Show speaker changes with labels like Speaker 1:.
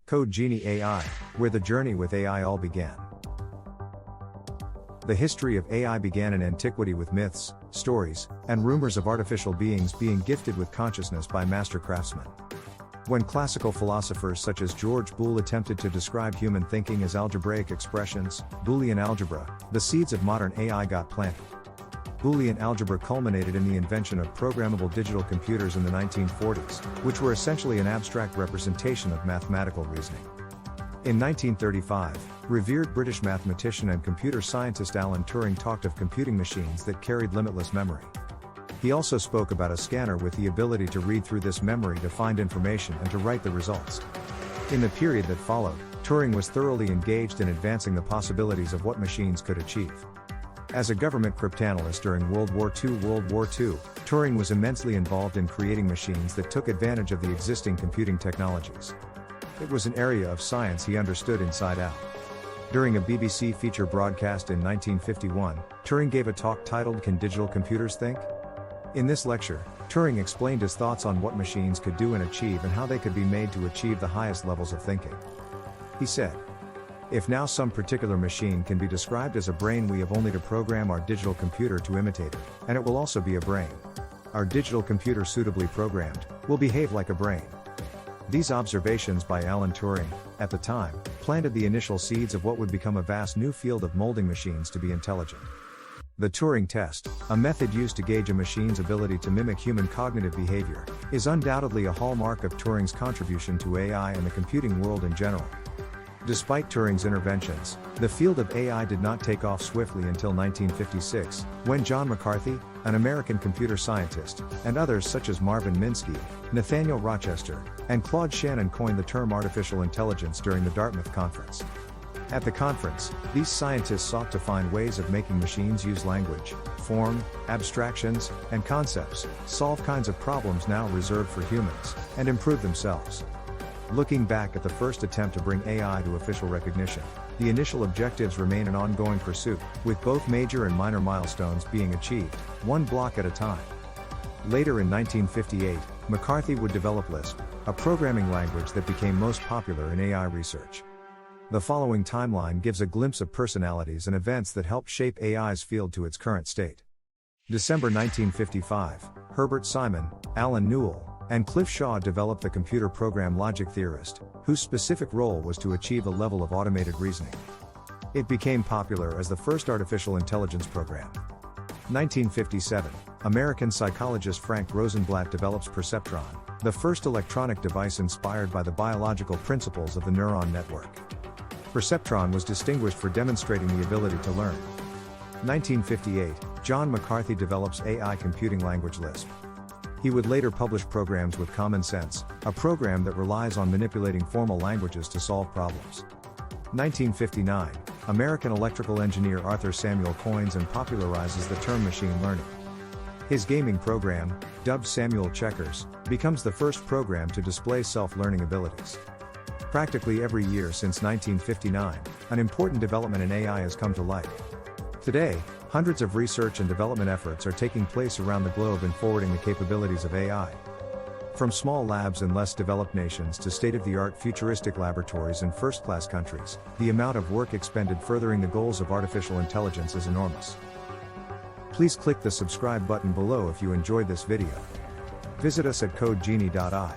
Speaker 1: Genie AI, where the journey with AI all began. The history of AI began in antiquity with myths, stories, and rumors of artificial beings being gifted with consciousness by master craftsmen. When classical philosophers such as George Boole attempted to describe human thinking as algebraic expressions, Boolean algebra, the seeds of modern AI got planted. Boolean algebra culminated in the invention of programmable digital computers in the 1940s, which were essentially an abstract representation of mathematical reasoning. In 1935, revered British mathematician and computer scientist Alan Turing talked of computing machines that carried limitless memory. He also spoke about a scanner with the ability to read through this memory to find information and to write the results. In the period that followed, Turing was thoroughly engaged in advancing the possibilities of what machines could achieve. As a government cryptanalyst during World War II, Turing was immensely involved in creating machines that took advantage of the existing computing technologies. It was an area of science he understood inside out. During a BBC feature broadcast in 1951, Turing gave a talk titled "Can Digital Computers Think?" In this lecture, Turing explained his thoughts on what machines could do and achieve and how they could be made to achieve the highest levels of thinking. He said, "If now some particular machine can be described as a brain, we have only to program our digital computer to imitate it, and it will also be a brain. Our digital computer, suitably programmed, will behave like a brain." These observations by Alan Turing, at the time, planted the initial seeds of what would become a vast new field of molding machines to be intelligent. The Turing test, a method used to gauge a machine's ability to mimic human cognitive behavior, is undoubtedly a hallmark of Turing's contribution to AI and the computing world in general. Despite Turing's interventions, the field of AI did not take off swiftly until 1956, when John McCarthy, an American computer scientist, and others such as Marvin Minsky, Nathaniel Rochester, and Claude Shannon coined the term artificial intelligence during the Dartmouth Conference. At the conference, these scientists sought to find ways of making machines use language, form, abstractions, and concepts, solve kinds of problems now reserved for humans, and improve themselves. Looking back at the first attempt to bring AI to official recognition, the initial objectives remain an ongoing pursuit, with both major and minor milestones being achieved, one block at a time. Later in 1958, McCarthy would develop Lisp, a programming language that became most popular in AI research. The following timeline gives a glimpse of personalities and events that helped shape AI's field to its current state. December 1955, Herbert Simon, Alan Newell, and Cliff Shaw developed the computer program logic theorist, whose specific role was to achieve a level of automated reasoning. It became popular as the first artificial intelligence program. 1957, American psychologist Frank Rosenblatt develops perceptron, the first electronic device inspired by the biological principles of the neuron network. Perceptron was distinguished for demonstrating the ability to learn. 1958, John McCarthy develops AI computing language Lisp. He would later publish Programs with Common Sense, a program that relies on manipulating formal languages to solve problems. 1959, American electrical engineer Arthur Samuel coins and popularizes the term machine learning. His gaming program, dubbed Samuel Checkers, becomes the first program to display self-learning abilities. Practically every year since 1959, an important development in AI has come to light. Today, hundreds of research and development efforts are taking place around the globe in forwarding the capabilities of AI. From small labs in less developed nations to state-of-the-art futuristic laboratories in first-class countries, the amount of work expended furthering the goals of artificial intelligence is enormous. Please click the subscribe button below if you enjoyed this video. Visit us at codegenie.ai.